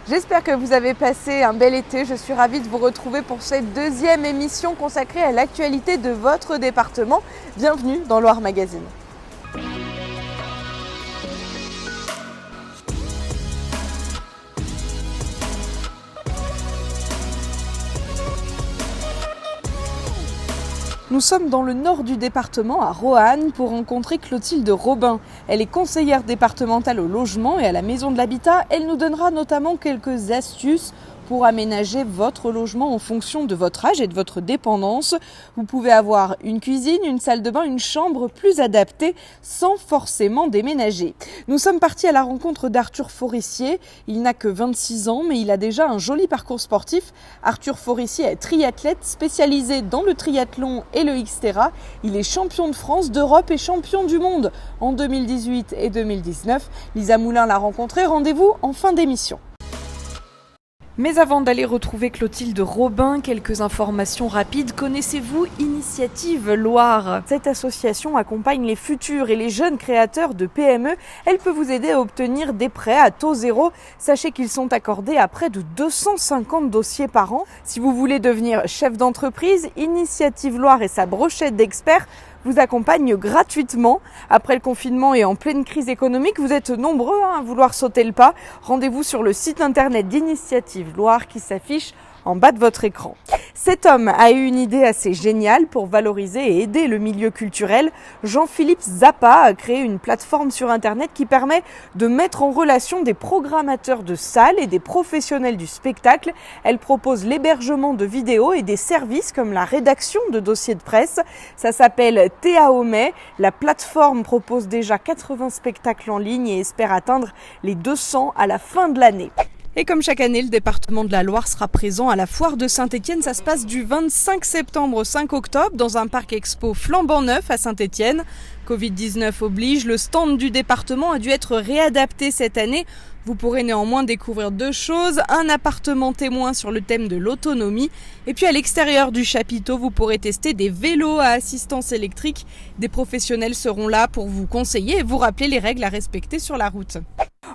J'espère que vous avez passé un bel été. Je suis ravie de vous retrouver pour cette deuxième émission consacrée à l'actualité de votre département. Bienvenue dans Loire Magazine. Nous sommes dans le nord du département, à Roanne, pour rencontrer Clotilde Robin. Elle est conseillère départementale au logement et à la maison de l'habitat. Elle nous donnera notamment quelques astuces pour aménager votre logement en fonction de votre âge et de votre dépendance. Vous pouvez avoir une cuisine, une salle de bain, une chambre plus adaptée sans forcément déménager. Nous sommes partis à la rencontre d'Arthur Forissier. Il n'a que 26 ans, mais il a déjà un joli parcours sportif. Arthur Forissier est triathlète spécialisé dans le triathlon et le Xterra. Il est champion de France, d'Europe et champion du monde en 2018 et 2019. Lisa Moulin l'a rencontré. Rendez-vous en fin d'émission. Mais avant d'aller retrouver Clotilde Robin, quelques informations rapides. Connaissez-vous Initiative Loire? Cette association accompagne les futurs et les jeunes créateurs de PME. Elle peut vous aider à obtenir des prêts à taux zéro. Sachez qu'ils sont accordés à près de 250 dossiers par an. Si vous voulez devenir chef d'entreprise, Initiative Loire et sa brochette d'experts vous accompagne gratuitement. Après le confinement et en pleine crise économique, vous êtes nombreux à vouloir sauter le pas. Rendez-vous sur le site internet d'Initiative Loire qui s'affiche en bas de votre écran. Cet homme a eu une idée assez géniale pour valoriser et aider le milieu culturel. Jean-Philippe Zappa a créé une plateforme sur Internet qui permet de mettre en relation des programmateurs de salles et des professionnels du spectacle. Elle propose l'hébergement de vidéos et des services comme la rédaction de dossiers de presse. Ça s'appelle Théaomé. La plateforme propose déjà 80 spectacles en ligne et espère atteindre les 200 à la fin de l'année. Et comme chaque année, le département de la Loire sera présent à la foire de Saint-Étienne. Ça se passe du 25 septembre au 5 octobre dans un parc expo flambant neuf à Saint-Étienne. Covid-19 oblige, le stand du département a dû être réadapté cette année. Vous pourrez néanmoins découvrir deux choses, un appartement témoin sur le thème de l'autonomie et puis à l'extérieur du chapiteau, vous pourrez tester des vélos à assistance électrique. Des professionnels seront là pour vous conseiller et vous rappeler les règles à respecter sur la route.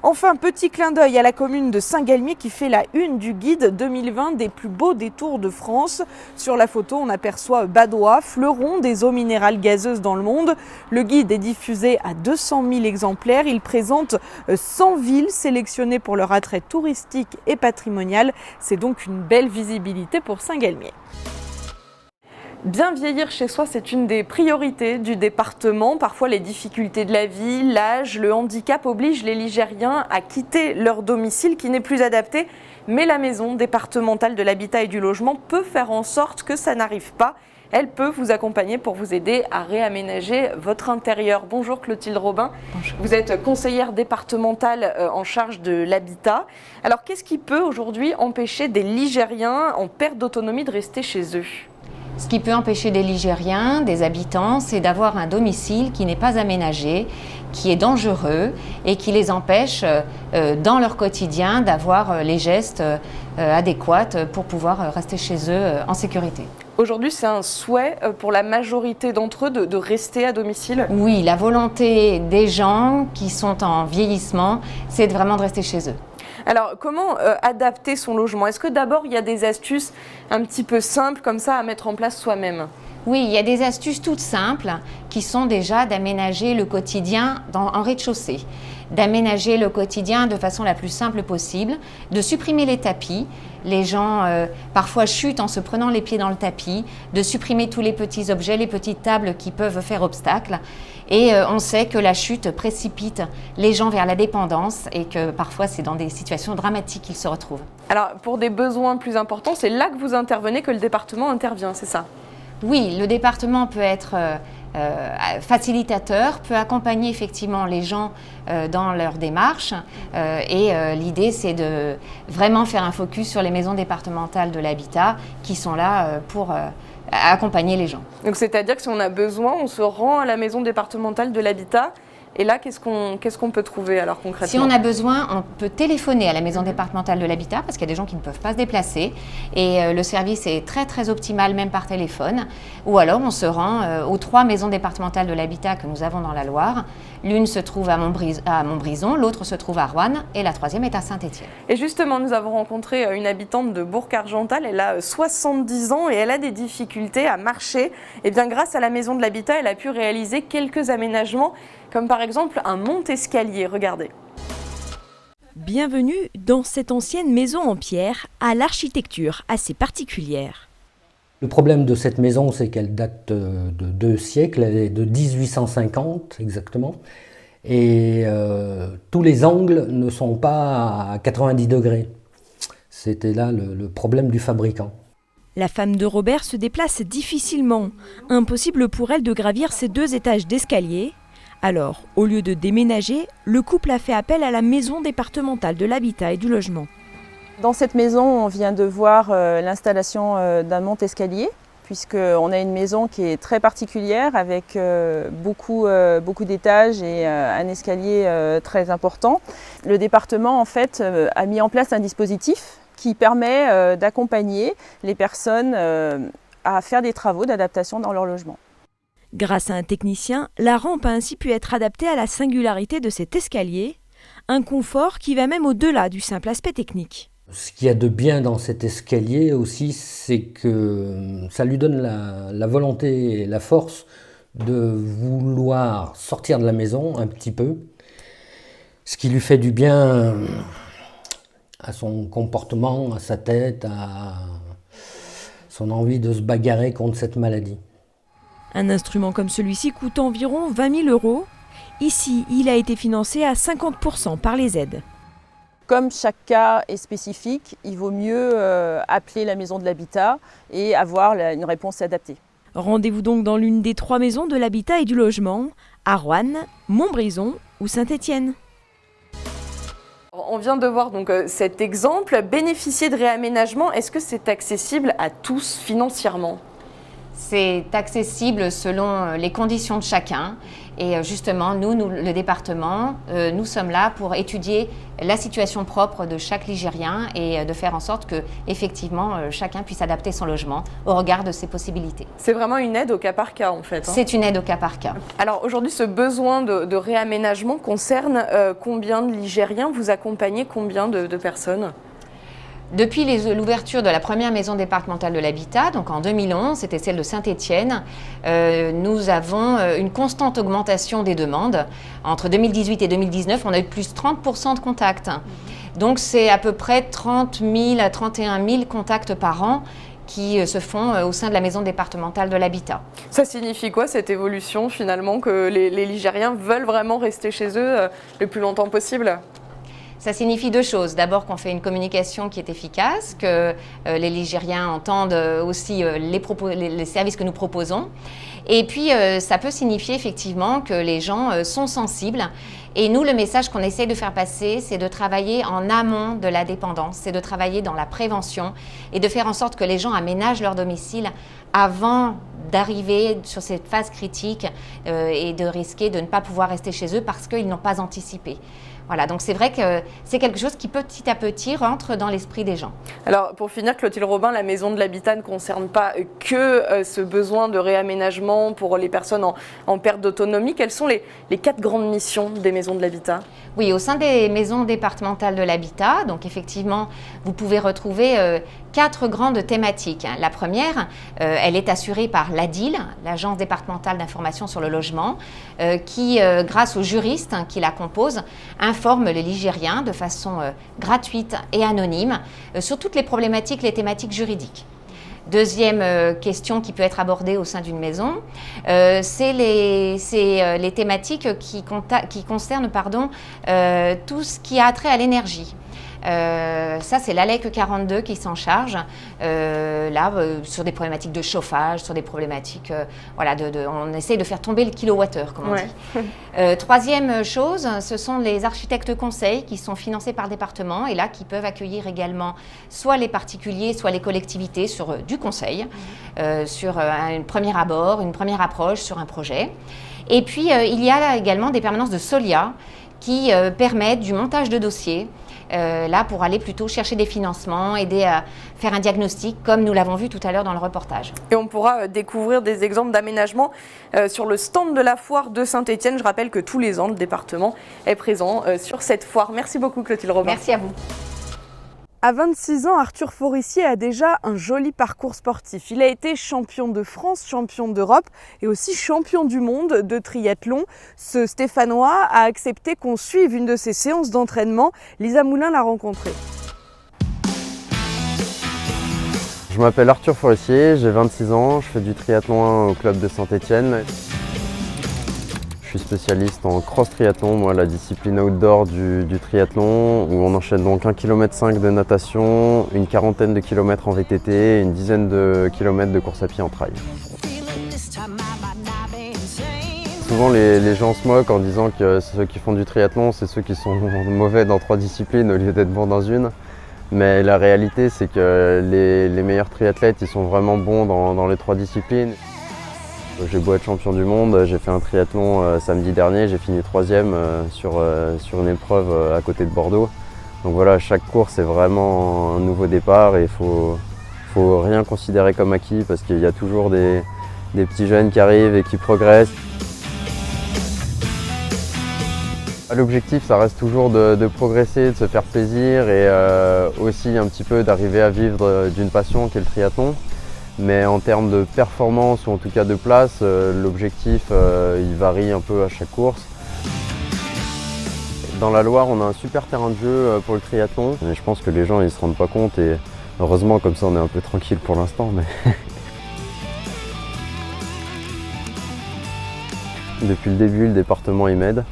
Enfin, petit clin d'œil à la commune de Saint-Galmier qui fait la une du guide 2020 des plus beaux détours de France. Sur la photo, on aperçoit Badois, fleuron des eaux minérales gazeuses dans le monde. Le guide est diffusé à 200 000 exemplaires. Il présente 100 villes sélectionnées pour leur attrait touristique et patrimonial. C'est donc une belle visibilité pour Saint-Galmier. Bien vieillir chez soi, c'est une des priorités du département. Parfois, les difficultés de la vie, l'âge, le handicap obligent les Ligériens à quitter leur domicile qui n'est plus adapté. Mais la maison départementale de l'habitat et du logement peut faire en sorte que ça n'arrive pas. Elle peut vous accompagner pour vous aider à réaménager votre intérieur. Bonjour Clotilde Robin. Bonjour. Vous êtes conseillère départementale en charge de l'habitat. Alors, qu'est-ce qui peut aujourd'hui empêcher des Ligériens en perte d'autonomie de rester chez eux ? Ce qui peut empêcher des Ligériens, des habitants, c'est d'avoir un domicile qui n'est pas aménagé, qui est dangereux et qui les empêche dans leur quotidien d'avoir les gestes adéquats pour pouvoir rester chez eux en sécurité. Aujourd'hui, c'est un souhait pour la majorité d'entre eux de rester à domicile ? Oui, la volonté des gens qui sont en vieillissement, c'est vraiment de rester chez eux. Alors, comment adapter son logement ? Est-ce que d'abord, il y a des astuces un petit peu simples comme ça à mettre en place soi-même ? Oui, il y a des astuces toutes simples qui sont déjà d'aménager le quotidien en rez-de-chaussée, d'aménager le quotidien de façon la plus simple possible, de supprimer les tapis. Les gens parfois chutent en se prenant les pieds dans le tapis, de supprimer tous les petits objets, les petites tables qui peuvent faire obstacle. Et on sait que la chute précipite les gens vers la dépendance et que parfois c'est dans des situations dramatiques qu'ils se retrouvent. Alors pour des besoins plus importants, c'est là que vous intervenez, que le département intervient, c'est ça ? Oui, le département peut être facilitateur, peut accompagner effectivement les gens dans leur démarche et l'idée c'est de vraiment faire un focus sur les maisons départementales de l'habitat qui sont là pour accompagner les gens. Donc c'est-à-dire que si on a besoin, on se rend à la maison départementale de l'habitat Et là, qu'est-ce qu'on peut trouver alors concrètement? Si on a besoin, on peut téléphoner à la maison départementale de l'habitat parce qu'il y a des gens qui ne peuvent pas se déplacer et le service est très très optimal même par téléphone. Ou alors on se rend aux 3 maisons départementales de l'habitat que nous avons dans la Loire. L'une se trouve à Montbrison, l'autre se trouve à Roanne et la 3e est à Saint-Étienne. Et justement, nous avons rencontré une habitante de Bourg-Argental. Elle a 70 ans et elle a des difficultés à marcher. Et bien grâce à la maison de l'habitat, elle a pu réaliser quelques aménagements comme par exemple un monte-escalier. Regardez. Bienvenue dans cette ancienne maison en pierre à l'architecture assez particulière. Le problème de cette maison, c'est qu'elle date de 2 siècles, elle est de 1850 exactement, et tous les angles ne sont pas à 90 degrés. C'était là le problème du fabricant. La femme de Robert se déplace difficilement. Impossible pour elle de gravir ces 2 étages d'escalier. Alors, au lieu de déménager, le couple a fait appel à la maison départementale de l'habitat et du logement. Dans cette maison, on vient de voir l'installation d'un monte-escalier, puisqu'on a une maison qui est très particulière avec beaucoup d'étages et un escalier très important. Le département en fait, a mis en place un dispositif qui permet d'accompagner les personnes à faire des travaux d'adaptation dans leur logement. Grâce à un technicien, la rampe a ainsi pu être adaptée à la singularité de cet escalier, un confort qui va même au-delà du simple aspect technique. Ce qu'il y a de bien dans cet escalier aussi, c'est que ça lui donne la volonté et la force de vouloir sortir de la maison un petit peu, ce qui lui fait du bien à son comportement, à sa tête, à son envie de se bagarrer contre cette maladie. Un instrument comme celui-ci coûte environ 20 000 €. Ici, il a été financé à 50% par les aides. Comme chaque cas est spécifique, il vaut mieux appeler la maison de l'habitat et avoir une réponse adaptée. Rendez-vous donc dans l'une des 3 maisons de l'habitat et du logement, à Roanne, Montbrison ou Saint-Étienne. On vient de voir donc cet exemple. Bénéficier de réaménagement, est-ce que c'est accessible à tous financièrement ? C'est accessible selon les conditions de chacun. Et justement, nous, le département, nous sommes là pour étudier la situation propre de chaque Ligérien et de faire en sorte que, effectivement, chacun puisse adapter son logement au regard de ses possibilités. C'est vraiment une aide au cas par cas, en fait. C'est une aide au cas par cas. Alors aujourd'hui, ce besoin de réaménagement concerne combien de Ligériens? Vous accompagnez combien de personnes? Depuis l'ouverture de la première maison départementale de l'habitat, donc en 2011, c'était celle de Saint-Étienne, nous avons une constante augmentation des demandes. Entre 2018 et 2019, on a eu plus de 30% de contacts. Donc c'est à peu près 30 000 à 31 000 contacts par an qui se font au sein de la maison départementale de l'habitat. Ça signifie quoi cette évolution finalement, que les Ligériens veulent vraiment rester chez eux le plus longtemps possible ? Ça signifie 2 choses. D'abord qu'on fait une communication qui est efficace, que les Ligériens entendent aussi les services que nous proposons. Et puis, ça peut signifier effectivement que les gens sont sensibles. Et nous, le message qu'on essaie de faire passer, c'est de travailler en amont de la dépendance, c'est de travailler dans la prévention et de faire en sorte que les gens aménagent leur domicile avant d'arriver sur cette phase critique et de risquer de ne pas pouvoir rester chez eux parce qu'ils n'ont pas anticipé. Voilà, donc c'est vrai que c'est quelque chose qui petit à petit rentre dans l'esprit des gens. Alors pour finir, Clotilde Robin, la maison de l'habitat ne concerne pas que ce besoin de réaménagement pour les personnes en perte d'autonomie. Quelles sont les 4 grandes missions des maisons de l'habitat ? Oui, au sein des maisons départementales de l'habitat, donc effectivement, vous pouvez retrouver 4 grandes thématiques. La première, elle est assurée par l'ADIL, l'Agence départementale d'information sur le logement, qui, grâce aux juristes qui la composent, informe les Ligériens de façon gratuite et anonyme sur toutes les problématiques, les thématiques juridiques. Deuxième question qui peut être abordée au sein d'une maison, c'est les thématiques qui concernent tout ce qui a trait à l'énergie. Ça, c'est l'ALEC 42 qui s'en charge, sur des problématiques de chauffage, sur des problématiques, on essaye de faire tomber le kilowattheure, comme on dit. Troisième chose, ce sont les architectes conseils qui sont financés par le département et là, qui peuvent accueillir également soit les particuliers, soit les collectivités sur du conseil, sur un premier abord, une première approche sur un projet. Et puis, il y a également des permanences de Solia qui permettent du montage de dossiers, là pour aller plutôt chercher des financements, aider à faire un diagnostic comme nous l'avons vu tout à l'heure dans le reportage. Et on pourra découvrir des exemples d'aménagement sur le stand de la foire de Saint-Étienne. Je rappelle que tous les ans, le département est présent sur cette foire. Merci beaucoup Clotilde Robin. Merci à vous. À 26 ans, Arthur Forissier a déjà un joli parcours sportif. Il a été champion de France, champion d'Europe et aussi champion du monde de triathlon. Ce Stéphanois a accepté qu'on suive une de ses séances d'entraînement. Lisa Moulin l'a rencontré. Je m'appelle Arthur Forissier, j'ai 26 ans, je fais du triathlon au club de Saint-Étienne. Je suis spécialiste en cross triathlon, moi la discipline outdoor du triathlon, où on enchaîne donc 1,5 km de natation, une quarantaine de kilomètres en VTT et une dizaine de kilomètres de course à pied en trail. Souvent les gens se moquent en disant que ceux qui font du triathlon, c'est ceux qui sont mauvais dans 3 disciplines au lieu d'être bons dans une. Mais la réalité, c'est que les meilleurs triathlètes, ils sont vraiment bons dans les 3 disciplines. J'ai beau être champion du monde, j'ai fait un triathlon samedi dernier, j'ai fini 3e sur une épreuve à côté de Bordeaux. Donc voilà, chaque course est vraiment un nouveau départ et il faut rien considérer comme acquis parce qu'il y a toujours des petits jeunes qui arrivent et qui progressent. L'objectif, ça reste toujours de progresser, de se faire plaisir et aussi un petit peu d'arriver à vivre d'une passion qui est le triathlon. Mais en termes de performance ou en tout cas de place, l'objectif il varie un peu à chaque course. Dans la Loire, on a un super terrain de jeu pour le triathlon. Et je pense que les gens ne se rendent pas compte et heureusement comme ça on est un peu tranquille pour l'instant. Mais depuis le début, le département il m'aide.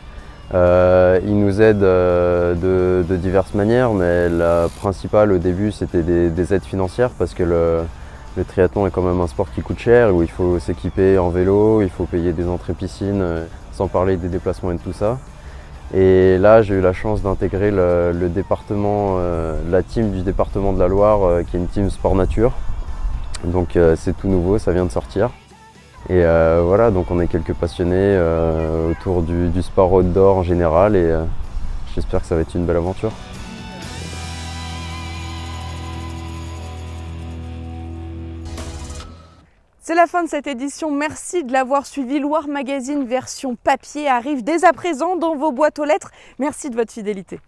Il nous aide de diverses manières, mais la principale au début c'était des aides financières parce que le triathlon est quand même un sport qui coûte cher, où il faut s'équiper en vélo, il faut payer des entrées piscine, sans parler des déplacements et de tout ça. Et là, j'ai eu la chance d'intégrer le département, la team du département de la Loire, qui est une team sport nature. Donc c'est tout nouveau, ça vient de sortir. Et voilà, donc on est quelques passionnés autour du sport outdoor en général et j'espère que ça va être une belle aventure. C'est la fin de cette édition, merci de l'avoir suivi. Loire Magazine version papier arrive dès à présent dans vos boîtes aux lettres. Merci de votre fidélité.